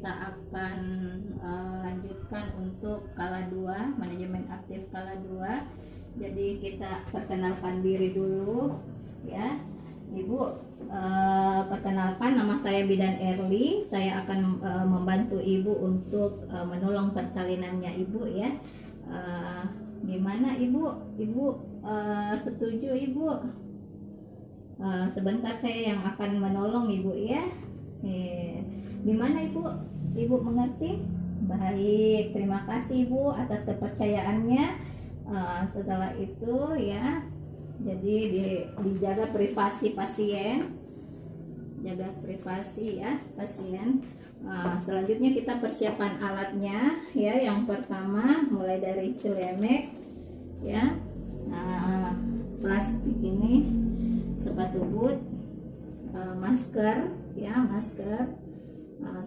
kita akan lanjutkan untuk kala 2, manajemen aktif kala 2. Jadi kita perkenalkan diri dulu ya. Ibu, perkenalkan, nama saya Bidan Erli. Saya akan membantu Ibu untuk menolong persalinannya Ibu ya. Gimana Ibu? Ibu setuju Ibu? Sebentar saya yang akan menolong Ibu ya. Gimana Ibu? Ibu mengerti? Baik, terima kasih Ibu atas kepercayaannya. Setelah itu ya, jadi dijaga privasi pasien, jaga privasi ya pasien. Selanjutnya kita persiapan alatnya ya. Yang pertama mulai dari celemek ya, plastik ini, sepatu boot, masker ya, masker.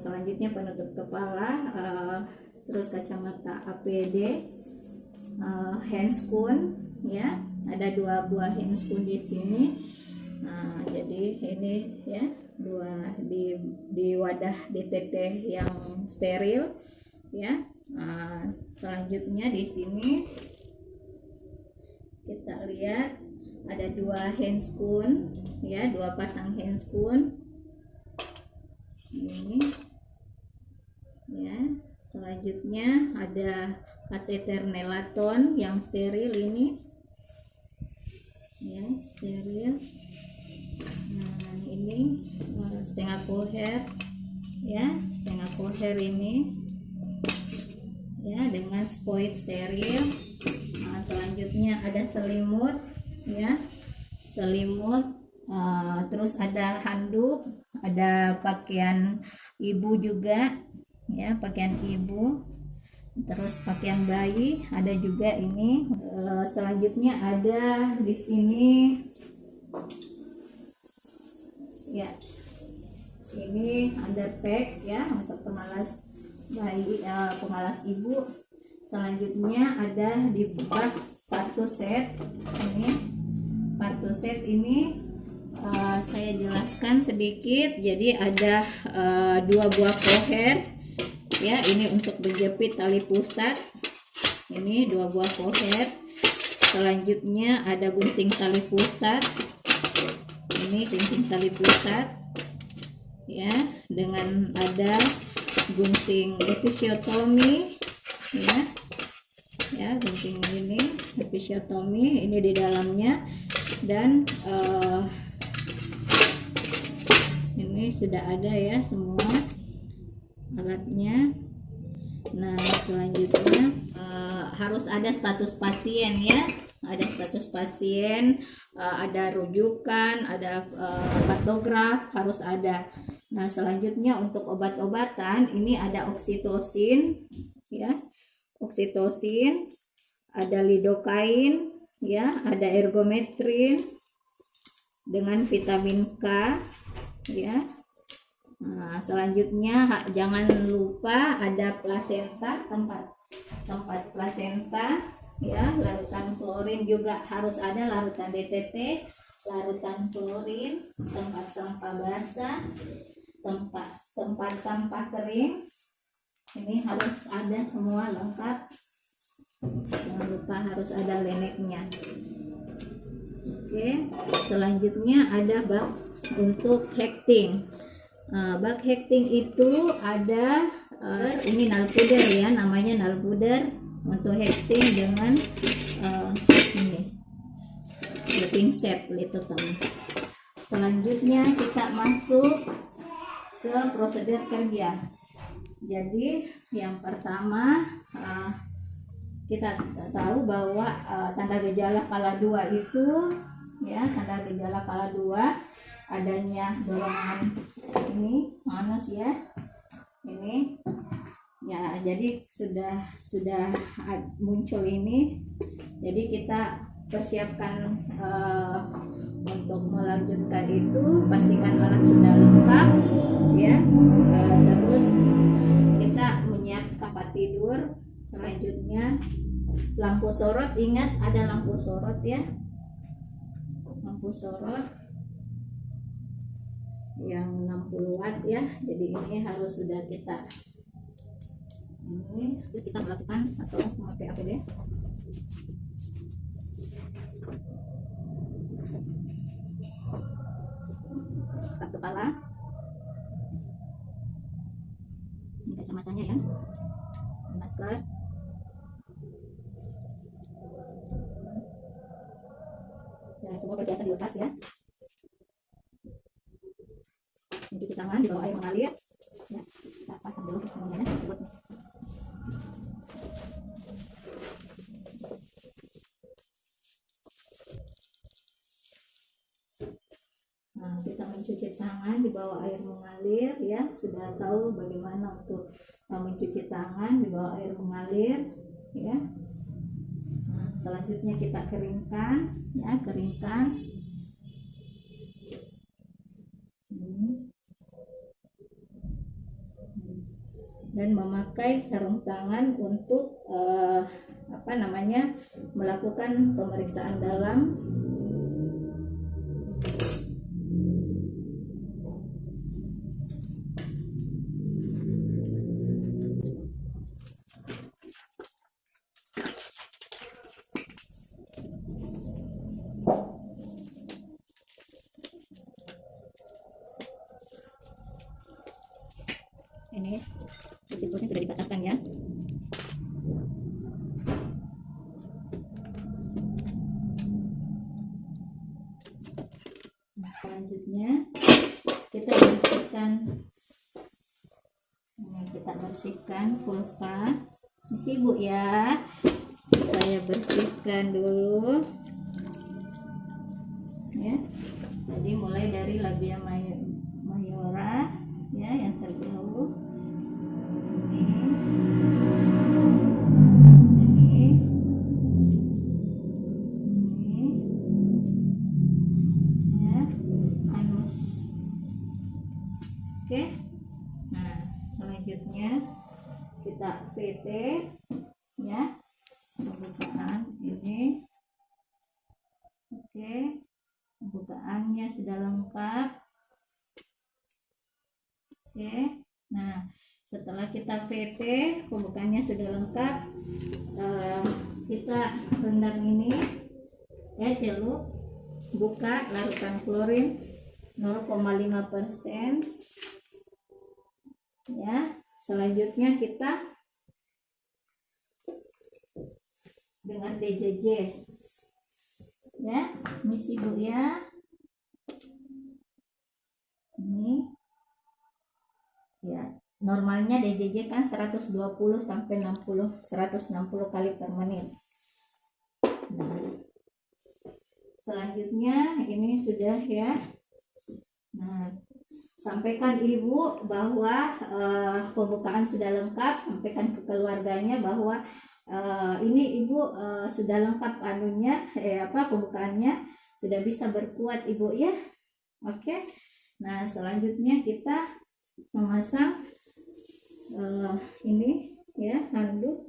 Selanjutnya penutup kepala, terus kacamata APD, handscoon ya, ada 2 buah handscoon di sini. Jadi ini ya, 2 di wadah DTT yang steril ya. Selanjutnya di sini kita lihat ada 2 handscoon ya, 2 pasang handscoon ini ya. Selanjutnya ada kateter nelaton yang steril ini ya, steril. Ini setengah koher ya, setengah koher ini ya, dengan spoit steril. Selanjutnya ada selimut ya, selimut. Terus ada handuk, ada pakaian ibu juga ya, pakaian ibu, terus pakaian bayi ada juga ini. Selanjutnya ada di sini ya, ini underpack ya untuk pemalas bayi, pemalas ibu. Selanjutnya ada di bak partu set ini, partu set ini saya jelaskan sedikit. Jadi ada 2 buah koher ya, ini untuk berjepit tali pusat, ini 2 buah koher. Selanjutnya ada gunting tali pusat, ini gunting tali pusat ya, dengan ada gunting episiotomi ya, gunting ini episiotomi ini di dalamnya. Dan ini sudah ada ya semua alatnya. Nah, selanjutnya harus ada status pasien ya, ada status pasien, ada rujukan, ada kartograf, harus ada. Nah, selanjutnya untuk obat-obatan ini ada oksitosin ya, oksitosin, ada lidokain ya, ada ergometrin dengan vitamin K ya. Selanjutnya jangan lupa ada plasenta, tempat plasenta ya, larutan klorin juga harus ada, larutan DTT, larutan klorin, tempat sampah basah, tempat sampah kering, ini harus ada semua lengkap. Jangan lupa harus ada leneknya. Oke, selanjutnya ada bak untuk hekting. Bak hekting itu ada ini nalpuder ya, namanya nalpuder untuk hekting dengan ini wrapping set gitu teman. Selanjutnya kita masuk ke prosedur kerja. Jadi yang pertama kita tahu bahwa tanda gejala kala 2 itu ya, tanda gejala kala 2 adanya dorongan ini panas ya, ini ya. Jadi sudah muncul ini. Jadi kita persiapkan untuk melanjutkan itu, pastikan alat sudah lengkap ya. Terus kita menyiapkan tempat tidur. Selanjutnya lampu sorot, ingat ada lampu sorot ya, lampu sorot yang 60 watt ya. Jadi ini harus sudah kita Ini kita melakukan atau memakai APD. Ikat kepala. Ini kacamatanya ya. Masker. Ya, semua perhiasan dilepas ya. Cuci tangan di bawah air mengalir. Ya, kita pasang dulu semuanya. Nah, kita mencuci tangan di bawah air mengalir ya. Sudah tahu bagaimana untuk mencuci tangan di bawah air mengalir ya. Nah, selanjutnya kita keringkan ya, keringkan. Dan memakai sarung tangan untuk melakukan pemeriksaan dalam. Ini siklusnya sudah dipatahkan ya. Nah, selanjutnya kita bersihkan vulva. Isi Bu ya, saya bersihkan dulu ya. Jadi mulai dari labia mayora ya, yang terjauh. Oke, nah selanjutnya kita VT ya, pembukaan ini. Oke, pembukaannya sudah lengkap. Oke, nah setelah kita VT pembukaannya sudah lengkap, kita rendam ini ya, celup, buka, larutkan klorin 0,5% ya. Selanjutnya kita dengan DJJ ya, misi Bu ya. Ini ya, normalnya DJJ kan 120 sampai 160 kali per menit. Nah, selanjutnya ini sudah ya. Nah, sampaikan Ibu bahwa pembukaan sudah lengkap. Sampaikan ke keluarganya bahwa ini Ibu sudah lengkap pembukaannya, sudah bisa berkuat Ibu ya. Oke. Nah, selanjutnya kita memasang ini ya, handuk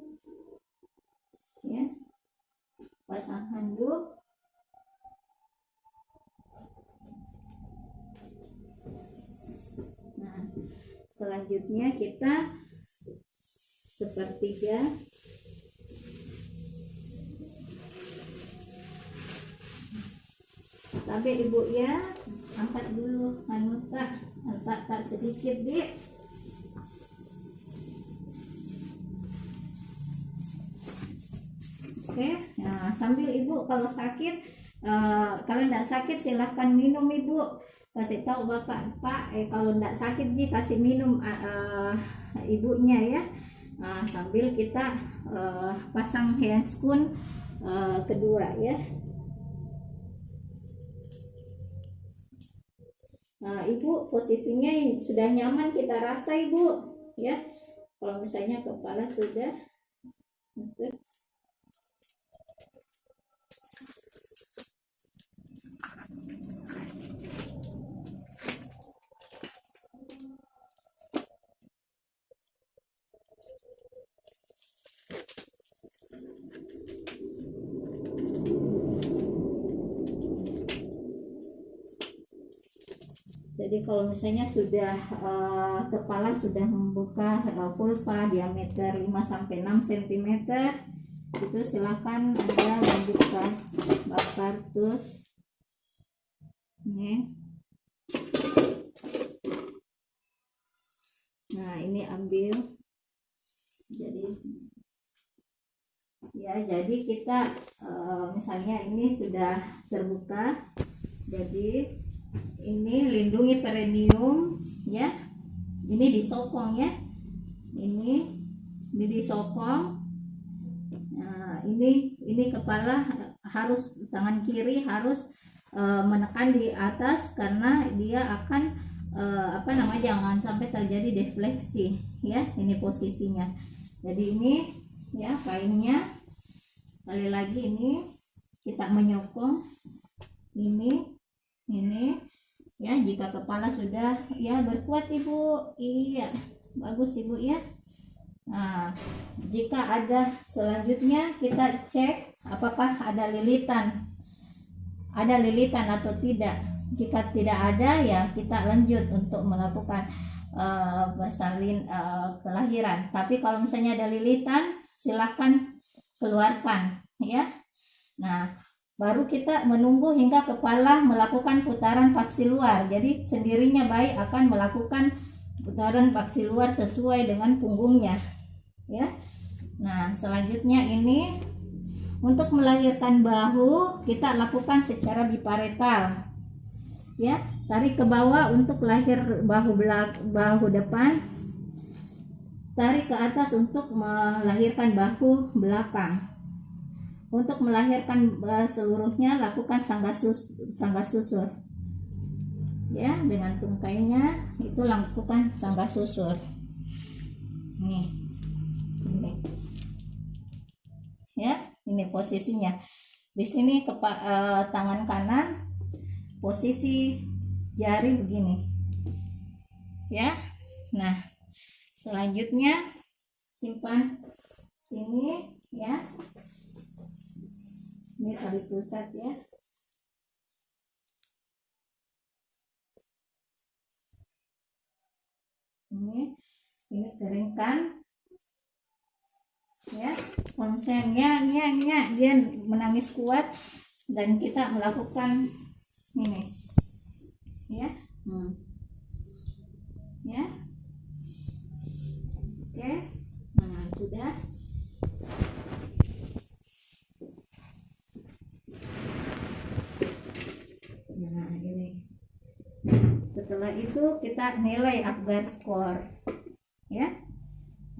ya. Pasang handuk. Nah, selanjutnya kita sepertiga. Tapi Ibu ya, angkat dulu angkat tak sedikit Dik. Oke, nah sambil Ibu kalau sakit, kalau tidak sakit silahkan minum Ibu. Kasih tahu Bapak, Pak, kalau tidak sakit kasih minum ibunya ya. Sambil kita pasang handscoon kedua ya. Nah, Ibu posisinya sudah nyaman kita rasa Ibu ya. Kalau misalnya kepala sudah Jadi kalau misalnya sudah kepala sudah membuka vulva diameter 5-6 cm, itu silakan Anda lanjutkan bakar terus. Ini. Nah, ini ambil. Jadi kita misalnya ini sudah terbuka. Jadi ini lindungi perineum ya. Ini disokong ya. Ini disokong. Nah, ini kepala harus, tangan kiri harus menekan di atas karena dia akan jangan sampai terjadi defleksi ya. Ini posisinya. Jadi ini ya kainnya, sekali lagi ini kita menyokong ini ya. Jika kepala sudah ya berkuat Ibu, iya bagus Ibu ya. Nah, jika ada selanjutnya kita cek apakah ada lilitan atau tidak. Jika tidak ada ya kita lanjut untuk melakukan bersalin kelahiran. Tapi kalau misalnya ada lilitan, silakan keluarkan ya. Nah, baru kita menunggu hingga kepala melakukan putaran paksi luar. Jadi sendirinya bayi akan melakukan putaran paksi luar sesuai dengan punggungnya ya. Nah, selanjutnya ini untuk melahirkan bahu kita lakukan secara biparetal ya. Tarik ke bawah untuk lahir bahu depan, tarik ke atas untuk melahirkan bahu belakang. Untuk melahirkan seluruhnya lakukan sanggah susur ya, dengan tungkainya itu lakukan sanggah susur. Nih, ini ya, ini posisinya. Di sini tangan kanan posisi jari begini ya. Nah, selanjutnya simpan sini ya. Ini tali pusat ya. Ini keringkan ya. Konsennya dia menangis kuat dan kita melakukan ini ya. Ya. Oke. Nah, sudah. Nah, ini. Setelah itu kita nilai Apgar score ya.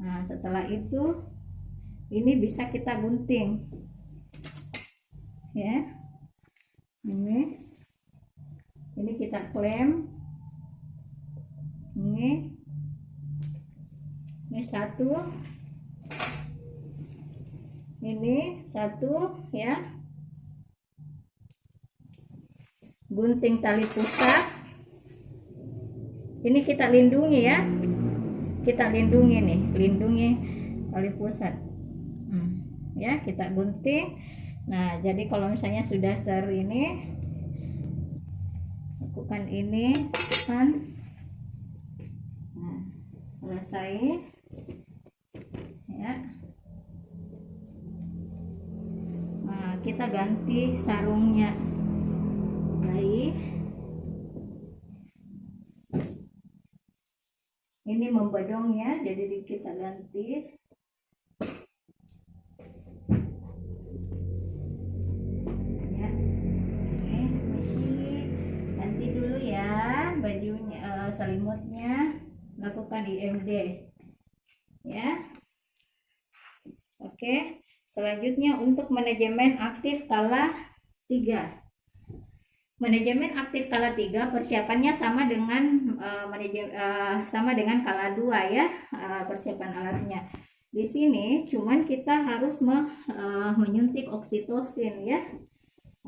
Nah, setelah itu ini bisa kita gunting ya. Ini kita klem. Ini satu, ini satu ya. Gunting tali pusat. Ini kita lindungi ya. Kita lindungi nih, lindungi tali pusat. Ya, kita gunting. Nah, jadi kalau misalnya sudah ini, lakukan ini kan. Nah, selesai ya. Nah, kita ganti sarungnya. Baik. Ini membedong ya, jadi kita ganti. Ya. Ini ganti dulu ya bajunya, selimutnya, lakukan IMD ya. Oke, selanjutnya untuk manajemen aktif kala 3. Manajemen aktif kala 3 persiapannya sama dengan sama dengan kala 2 ya, persiapan alatnya. Di sini cuman kita harus menyuntik oksitosin ya.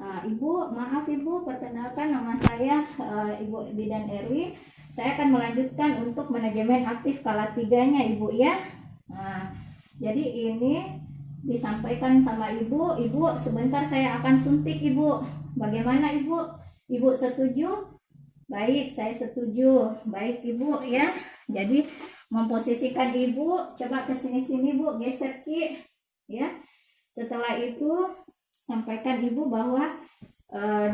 Ibu, maaf Ibu, perkenalkan nama saya Ibu Bidan Erwi. Saya akan melanjutkan untuk manajemen aktif kala 3-nya Ibu ya. Jadi ini disampaikan sama Ibu. Ibu sebentar saya akan suntik Ibu. Bagaimana Ibu? Ibu setuju? Baik, saya setuju. Baik Ibu ya. Jadi memposisikan Ibu, coba ke sini-sini Bu, geser Ki. Ya. Setelah itu sampaikan Ibu bahwa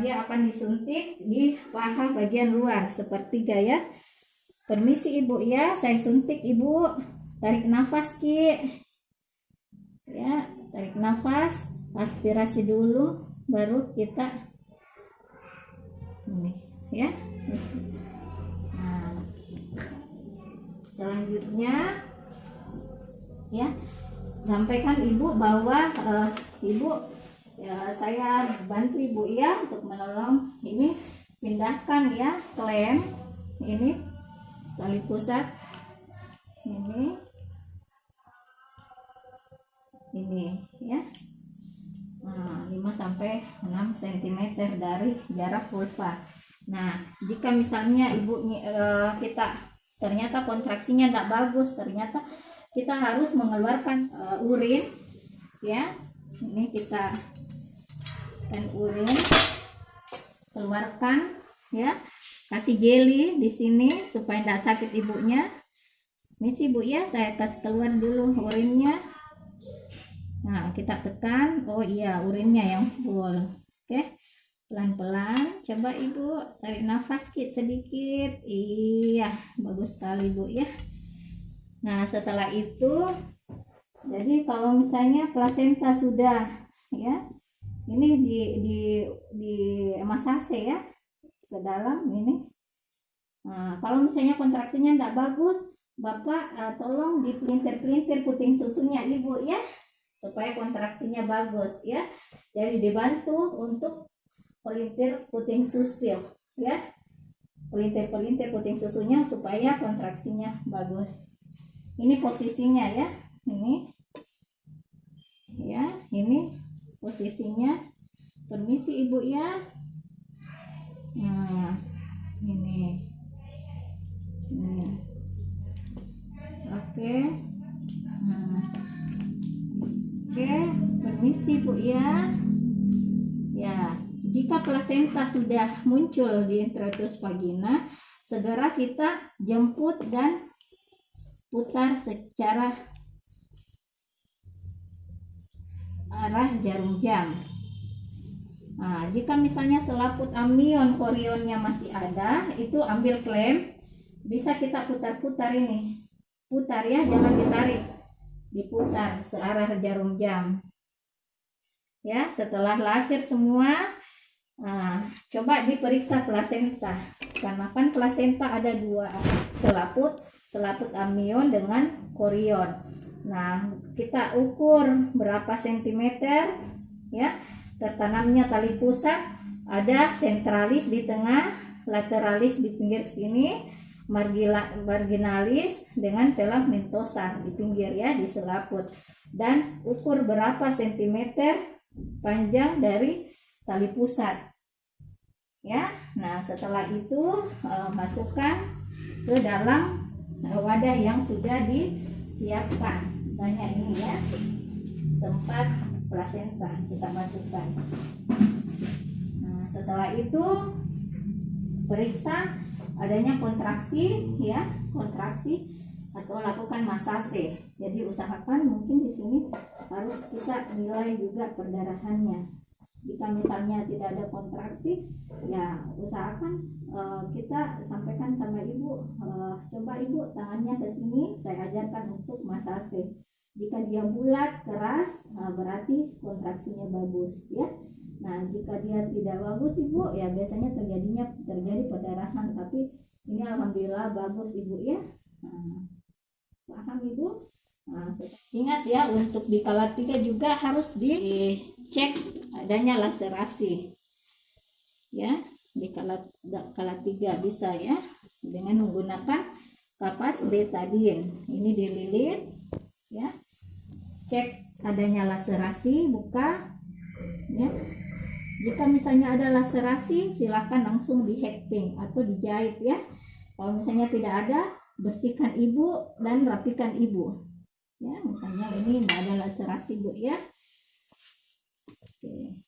dia akan disuntik di paha bagian luar sepertiga ya. Permisi Ibu ya, saya suntik Ibu. Tarik nafas Ki. Ya, tarik nafas, aspirasi dulu, baru kita ini ya. Nah, selanjutnya ya, sampaikan Ibu bahwa Ibu ya, saya bantu Ibu ya untuk menolong ini, pindahkan ya klem ini, tali pusat ini ya. Nah, 5-6 cm dari jarak vulva. Nah, jika misalnya Ibu kita ternyata kontraksinya tidak bagus, ternyata kita harus mengeluarkan urin ya. Ini kita kan urin, keluarkan ya, kasih jeli di sini supaya tidak sakit ibunya. Ini sih Bu ya, saya kasih keluar dulu urinnya. Nah, kita tekan, oh iya urinnya yang full. Oke, pelan-pelan, coba Ibu tarik nafas sedikit. Iya, bagus sekali Bu ya. Nah, setelah itu, jadi kalau misalnya plasenta sudah ya, ini di masase ya ke dalam ini. Nah, kalau misalnya kontraksinya tidak bagus, Bapak tolong dipelintir-pelintir puting susunya Ibu ya, supaya kontraksinya bagus ya. Jadi dibantu untuk pelintir puting susu ya, pelintir puting susunya supaya kontraksinya bagus. Ini posisinya ya, ini ya, ini posisinya. Permisi Ibu ya. Nah, ini oke. Nah, oke, permisi Bu ya. Ya, jika plasenta sudah muncul di introitus vagina, segera kita jemput dan putar secara arah jarum jam. Nah, jika misalnya selaput amnion korionnya masih ada, itu ambil klem, bisa kita putar-putar ini. Putar ya, jangan ditarik. Diputar searah jarum jam. Ya, setelah lahir semua, coba diperiksa plasenta. Karena kan plasenta ada dua, selaput amnion dengan korion. Nah, kita ukur berapa sentimeter ya. Tertanamnya tali pusat, ada sentralis di tengah, lateralis di pinggir sini, marginalis dengan vela mentosa di pinggir ya, di selaput. Dan ukur berapa sentimeter panjang dari tali pusat ya. Nah, setelah itu masukkan ke dalam wadah yang sudah disiapkan. Misalnya ini ya, tempat plasenta kita masukkan. Nah, setelah itu periksa adanya kontraksi ya, kontraksi atau lakukan masase. Jadi usahakan mungkin di sini harus kita nilai juga perdarahannya. Jika misalnya tidak ada kontraksi, ya usahakan kita sampaikan sama Ibu, coba Ibu tangannya ke sini, saya ajarkan untuk masase. Jika dia bulat, keras, berarti kontraksinya bagus ya. Nah, jika dia tidak bagus Ibu, ya biasanya terjadi perdarahan. Tapi ini alhamdulillah bagus Ibu ya. Paham Ibu? Nah, ingat ya, untuk di kala 3 juga harus dicek adanya laserasi. Ya, di kala 3 bisa ya dengan menggunakan kapas betadine. Ini dililit ya. Cek adanya laserasi, buka ya. Jika misalnya ada laserasi, silahkan langsung dihacking atau dijahit ya. Kalau misalnya tidak ada, bersihkan Ibu dan rapikan Ibu ya. Misalnya ini tidak ada laserasi Bu ya. Oke.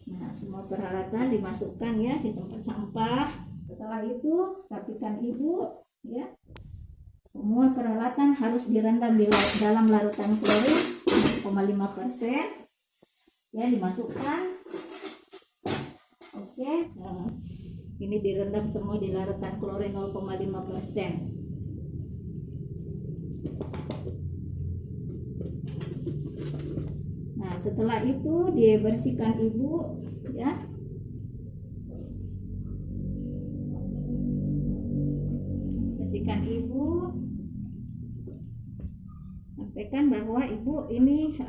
Nah, semua peralatan dimasukkan ya di tempat sampah. Setelah itu rapikan ibu ya. Semua peralatan harus direndam di dalam larutan klorin 0,5% ya, dimasukkan. Oke, nah, ini direndam semua di larutan klorin 0,5%. Nah, setelah itu dibersihkan ibu ya. Bersihkan ibu. Sampaikan bahwa ibu ini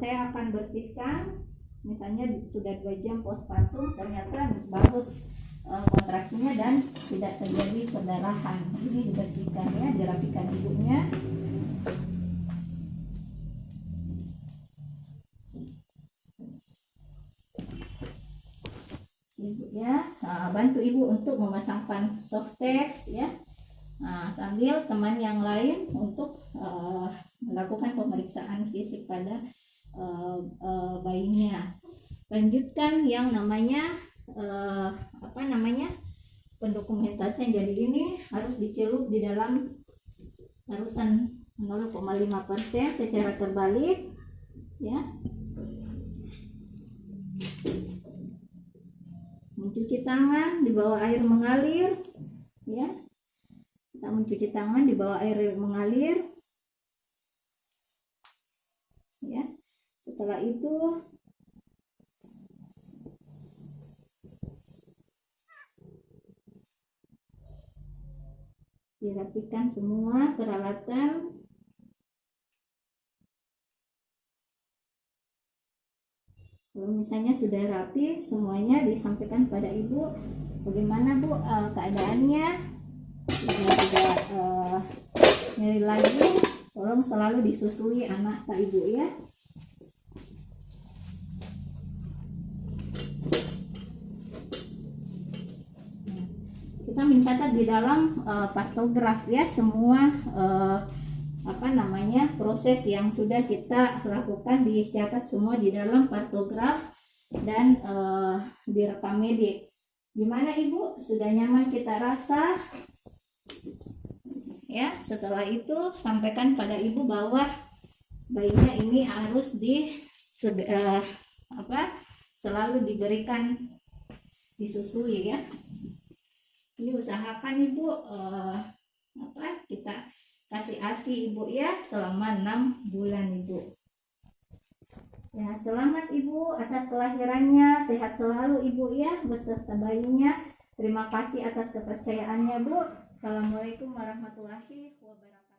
saya akan bersihkan, misalnya sudah 2 jam postpartum ternyata bagus kontraksinya dan tidak terjadi perdarahan. Ini dibersihkan ya, dirapikan ibunya. Ibu ya, bantu ibu untuk memasangkan Softex ya. Nah, sambil teman yang lain untuk melakukan pemeriksaan fisik pada bayinya. Lanjutkan yang namanya pendokumentasian. Jadi ini harus dicelup di dalam larutan 0,5% secara terbalik ya. Mencuci tangan di bawah air mengalir ya. Kita mencuci tangan di bawah air mengalir ya. Setelah itu dirapikan semua peralatan. Kalau misalnya sudah rapi semuanya, disampaikan pada ibu bagaimana bu keadaannya. Jika tidak nyeri lagi, tolong selalu disusui anak pak ibu ya. Kita mencatat di dalam partograf ya semua proses yang sudah kita lakukan, dicatat semua di dalam partograf dan direkam medik. Gimana ibu, sudah nyaman kita rasa ya? Setelah itu sampaikan pada ibu bahwa bayinya ini harus selalu diberikan disusui ya. Ini usahakan ibu kita kasih ASI ibu ya selama 6 bulan ibu. Ya, selamat ibu atas kelahirannya, sehat selalu ibu ya beserta bayinya. Terima kasih atas kepercayaannya bu. Assalamualaikum warahmatullahi wabarakatuh.